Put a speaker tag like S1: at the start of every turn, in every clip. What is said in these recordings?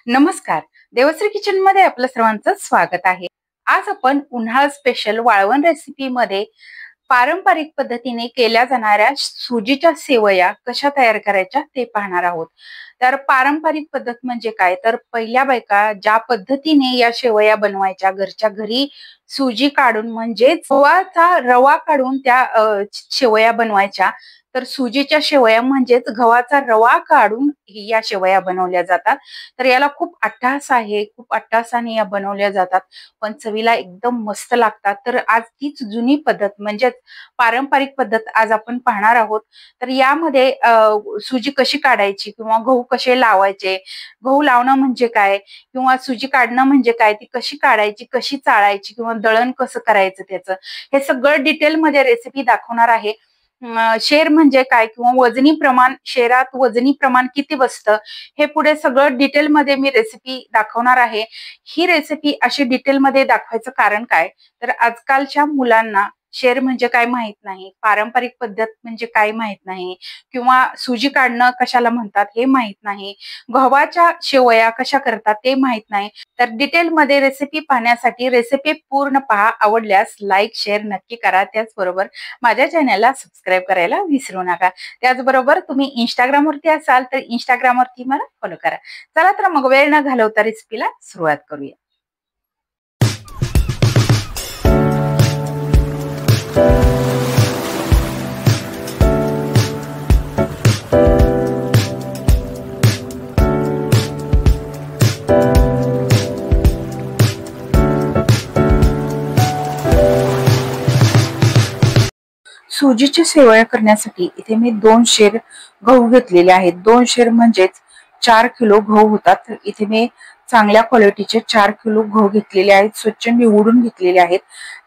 S1: नमस्कार. देवश्री किचन मध्ये आपलं सर्वांचं स्वागत आहे. आज आपण उन्हाळा स्पेशल वाळवण रेसिपी मध्ये पारंपरिक पद्धतीने केल्या जाणाऱ्या सुजीच्या सेवया कशा तयार करायच्या ते पाहणार आहोत. तर पारंपरिक पद्धत म्हणजे काय, तर पहिल्या बायका ज्या पद्धतीने या शेवया बनवायच्या, घरच्या घरी सुजी काढून म्हणजेच गव्हाचा रवा काढून त्या शेवया बनवायच्या. तर सुजीच्या शेवया म्हणजेच गव्हाचा रवा काढून या शेवया बनवल्या जातात. तर याला खूप अट्टहास आहे, खूप अट्टहासाने या बनवल्या जातात, पण चवीला एकदम मस्त लागतात. तर आज तीच जुनी पद्धत म्हणजेच पारंपरिक पद्धत आज आपण पाहणार आहोत. तर यामध्ये सुजी कशी काढायची किंवा गहू कसे लावायचे, गहू लावणं म्हणजे काय किंवा सुजी काढणं म्हणजे काय, ती कशी काढायची, कशी चाळायची किंवा दळण कसं करायचं, त्याचं हे सगळं डिटेलमध्ये रेसिपी दाखवणार आहे. शेर म्हणजे काय किंवा वजनी प्रमाण, शेरात वजनी प्रमाण किती बसतं हे पुढे सगळं डिटेलमध्ये मी रेसिपी दाखवणार आहे. ही रेसिपी अशी डिटेलमध्ये दाखवायचं कारण काय, तर आजकालच्या मुलांना शेर म्हणजे काय माहित नाही, पारंपरिक पद्धत म्हणजे काय माहित नाही, किंवा सुजी काढणं कशाला म्हणतात हे माहित नाही, गव्हाच्या शेवया कशा करतात ते माहित नाही. तर डिटेलमध्ये रेसिपी पाहण्यासाठी रेसिपी पूर्ण पहा. आवडल्यास लाईक शेअर नक्की करा. त्याचबरोबर माझ्या चॅनलला सबस्क्राईब करायला विसरू नका. त्याचबरोबर तुम्ही इंस्टाग्राम वरती असाल तर इंस्टाग्राम वरती मला फॉलो करा. चला तर मग वेळ न घालवता रेसिपीला सुरुवात करूया. सुजीची शेवया करण्यासाठी इथे मी 2 शेर गहू घेतलेले आहेत. 2 शेर म्हणजेच 4 किलो गहू होतात. तर इथे मी चांगल्या क्वालिटीचे 4 किलो गहू घेतलेले आहेत, स्वच्छ निवडून घेतलेले आहेत.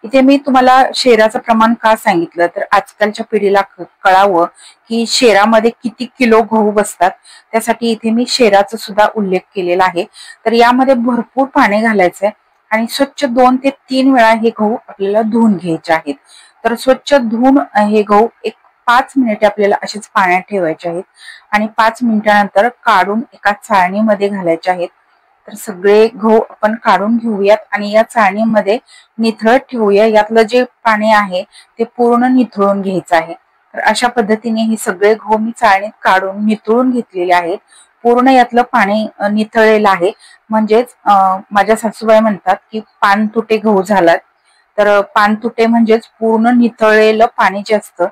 S1: इथे मी तुम्हाला शेराचं प्रमाण का सांगितलं, तर आजकालच्या पिढीला कळावं की शेरामध्ये किती किलो गहू बसतात, त्यासाठी इथे मी शेराचा सुद्धा उल्लेख केलेला आहे. तर यामध्ये भरपूर पाणी घालायचंय आणि स्वच्छ 2 ते 3 वेळा हे गहू आपल्याला धुवून घ्यायचे आहेत. तर स्वच्छ धुवून हे गहू एक 5 मिनिटे आपल्याला असेच पाण्यात ठेवायचे आहेत आणि 5 मिनिटानंतर काढून एका चाळणीमध्ये घालायचे आहेत. तर सगळे गहू आपण काढून घेऊयात आणि या चाळणीमध्ये निथळत ठेवूया. यातलं जे पाणी आहे ते पूर्ण निथळून घ्यायचं आहे. तर अशा पद्धतीने हे सगळे गहू मी चाळणीत काढून निथळून घेतलेले आहेत. पूर्ण यातलं पाणी निथळलेलं आहे. म्हणजेच माझ्या सासूबाई म्हणतात की पान तुटे गहू झालात. तर पानतुटे म्हणजेच पूर्ण निथळलेलं पाणी जे असतं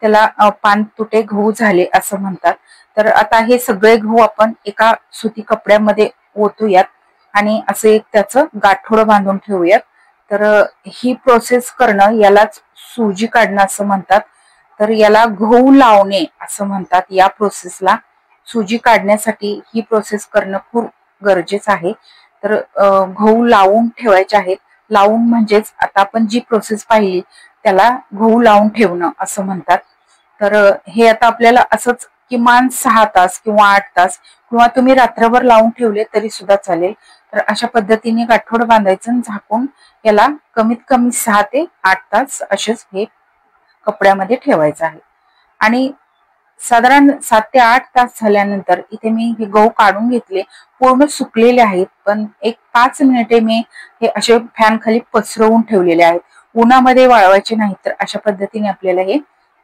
S1: त्याला पानतुटे गहू झाले असं म्हणतात. तर आता हे सगळे गहू आपण एका सुती कपड्यामध्ये ओतूयात आणि असे त्याचं गाठोडं बांधून ठेवूयात. तर ही प्रोसेस करणं यालाच सुजी काढणं असं म्हणतात. तर याला गहू लावणे असं म्हणतात. या प्रोसेसला सुजी काढण्यासाठी ही प्रोसेस करणं खूप गरजेचं आहे. तर गहू लावून ठेवायचे आहेत. लावून म्हणजेच आता आपण जी प्रोसेस पाहिली त्याला गहू लावून ठेवणं असं म्हणतात. तर हे आता आपल्याला असंच किमान 6 तास किंवा 8 तास किंवा तुम्ही रात्रभर लावून ठेवले तरी सुद्धा चालेल. तर अशा पद्धतीने गाठोडं बांधायचं आणि झाकून याला कमीत कमी 6 ते 8 तास असेच हे कपड्यामध्ये ठेवायचं आहे. आणि साधारण 7 ते 8 तास झाल्यानंतर इथे मी हे गहू काढून घेतले, पूर्ण सुकलेले आहेत, पण एक 5 मिनिटे मी हे असे फॅन खाली पसरवून ठेवलेले आहेत. उन्हामध्ये वाळवायचे नाहीत. तर अशा पद्धतीने आपल्याला हे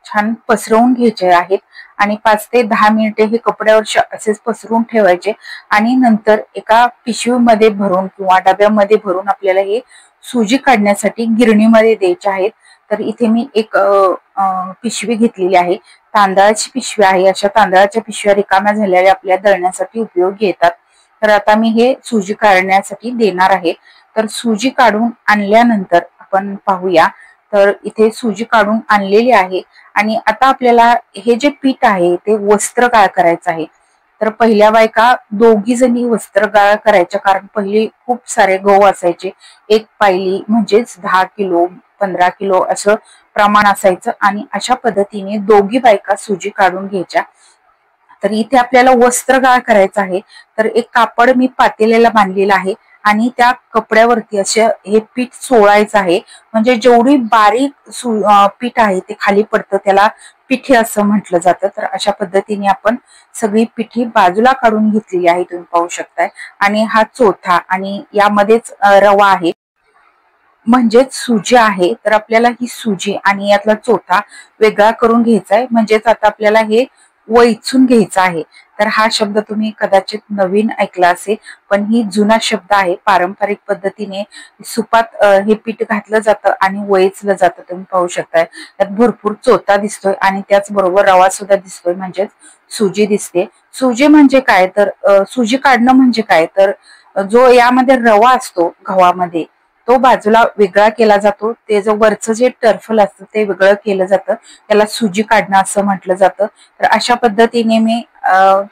S1: छान पसरवून घ्यायचे आहेत आणि 5 ते 10 मिनिटे हे कपड्यावर असेच पसरवून ठेवायचे आणि नंतर एका पिशवीमध्ये भरून किंवा डब्यामध्ये भरून आपल्याला हे सुजी काढण्यासाठी गिरणीमध्ये द्यायचे आहेत. तर इथे मी एक पिशवी घेतलेली आहे, तांदळाची पिशवी आहे. अशा तांदळाच्या पिशव्या रिकाम्या झालेल्या आपल्या दळण्यासाठी उपयोगी येतात. तर आता मी हे सुजी काढण्यासाठी देणार आहे. तर सुजी काढून आणल्यानंतर आपण पाहूया. तर इथे सुजी काढून आणलेली आहे आणि आता आपल्याला हे जे पीठ आहे ते वस्त्रगाळ करायचं आहे. तर पहिल्या बायका 2घी जणी वस्त्रगाळ करायच्या, कारण पहिले खूप सारे गहू असायचे. एक पायली म्हणजेच 10 किलो 15 किलो असं प्रमाण असायचं आणि अशा पद्धतीने 2घी बायका सुजी काढून घ्यायच्या. तर इथे आपल्याला वस्त्रगाळ करायचं आहे. तर एक कापड मी पातेल्याला बांधलेलं आहे आणि त्या कपड्यावरती असे हे पीठ चोळायचं आहे. म्हणजे जेवढी बारीक पीठ आहे ते खाली पडतं त्याला पिठी असं म्हटलं जातं. तर अशा पद्धतीने आपण सगळी पिठी बाजूला काढून घेतलेली आहे, तुम्ही पाहू शकताय. आणि हा चोथा आणि यामध्येच रवा आहे म्हणजेच सुजी आहे. तर आपल्याला ही सुजी आणि यातला चोथा वेगळा करून घ्यायचा आहे, म्हणजेच आता आपल्याला हे वैचून घ्यायचं आहे. तर हा शब्द तुम्ही कदाचित नवीन ऐकला असेल, पण ही जुना शब्द आहे. पारंपरिक पद्धतीने सुपात हे पीठ घातलं जातं आणि वैचलं जातं. तुम्ही पाहू शकताय त्यात भरपूर चोथा दिसतोय आणि त्याचबरोबर रवा सुद्धा दिसतोय, म्हणजेच सुजी दिसते. सुजी म्हणजे काय तर सुजी काढणं म्हणजे काय तर जो यामध्ये रवा असतो गव्हामध्ये तो बाजूला वेगळा केला जातो. ते जो वरचं जे टर्फल असतं ते वेगळं केलं जातं, त्याला सुजी काढणं असं म्हटलं जातं. तर अशा पद्धतीने मी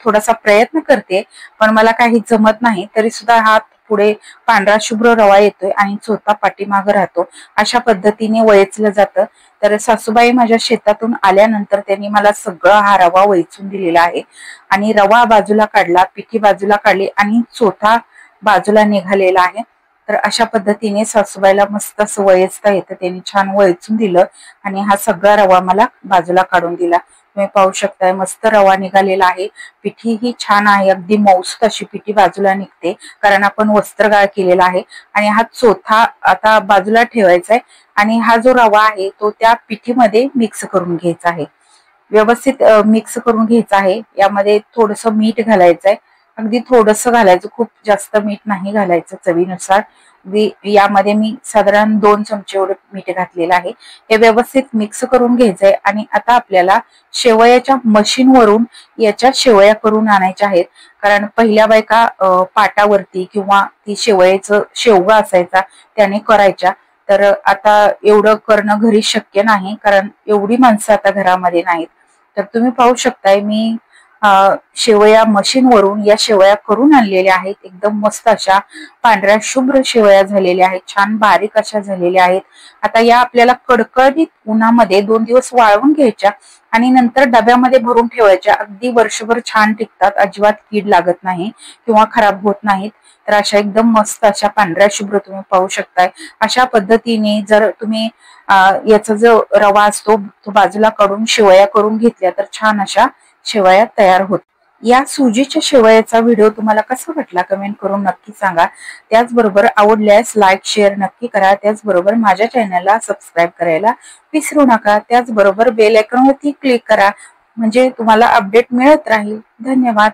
S1: थोडासा प्रयत्न करते, पण मला काही जमत नाही. तरी सुद्धा हा पुढे पांढरा शुभ्र रवा येतोय आणि चोथा पाठीमागं राहतो. अशा पद्धतीने वळचलं जातं. तर सासूबाई माझ्या शेतातून आल्यानंतर त्यांनी मला सगळं हा रवा वळचून दिलेला आहे आणि रवा बाजूला काढला, पिठी बाजूला काढली आणि चोथा बाजूला निघालेला आहे. तर अशा पद्धतीने सासूबाईला मस्त असं वळचता येतं, त्यांनी छान वळचून दिलं आणि हा सगळा रवा मला बाजूला काढून दिला. तुम्ही पाहू शकताय मस्त रवा निघालेला आहे. पिठी ही छान आहे, अगदी मऊसूत अशी पिठी बाजूला निघते, कारण आपण वस्त्रगाळ केलेला आहे. आणि हा चोथा आता बाजूला ठेवायचा आहे आणि हा जो रवा आहे तो त्या पिठीमध्ये मिक्स करून घ्यायचा आहे. व्यवस्थित मिक्स करून घ्यायचा आहे. यामध्ये थोडस मीठ घालायचं आहे, अगदी थोडस घालायचं, खूप जास्त मीठ नाही घालायचं, चवीनुसार. यामध्ये मी साधारण 2 चमचे एवढं मीठ घातलेलं आहे. हे व्यवस्थित मिक्स करून घ्यायचंय आणि आता आपल्याला शेवयाच्या मशीनवरून याच्या शेवया करून आणायच्या आहेत. कारण पहिल्या बायका पाटावरती किंवा ती शेवयाचं शेवगा असायचा त्याने करायच्या. तर आता एवढं करणं घरी शक्य नाही, कारण एवढी माणसं आता घरामध्ये नाहीत. तर तुम्ही पाहू शकताय मी शेवया मशीनवरून या शेवया करून आणलेल्या आहेत. एकदम मस्त अशा पांढऱ्या शुभ्र शेवया झालेल्या आहेत, छान बारीक अशा झालेल्या आहेत. आता या आपल्याला कडकडीत उन्हामध्ये 2 दिवस वाळवून घ्यायच्या आणि नंतर डब्यामध्ये भरून ठेवायच्या. अगदी वर्षभर छान टिकतात, अजिबात कीड लागत नाही किंवा खराब होत नाहीत. तर अशा एकदम मस्त अशा पांढऱ्या शुभ्र तुम्ही पाहू शकताय. अशा पद्धतीने जर तुम्ही याचा जो रवा असतो तो बाजूला काढून शेवया करून घेतल्या तर छान अशा शेवया तयार होत. या सुजीच्या शेवयाचा व्हिडिओ तुम्हाला कसा वाटला कमेंट करून नक्की सांगा. त्याचबरोबर आवडल्यास लाईक शेअर नक्की करा. त्याचबरोबर माझ्या चॅनलला सबस्क्राईब करायला विसरू नका. त्याचबरोबर बेल आयकॉनवरती क्लिक करा, म्हणजे तुम्हाला अपडेट मिळत राहील. धन्यवाद.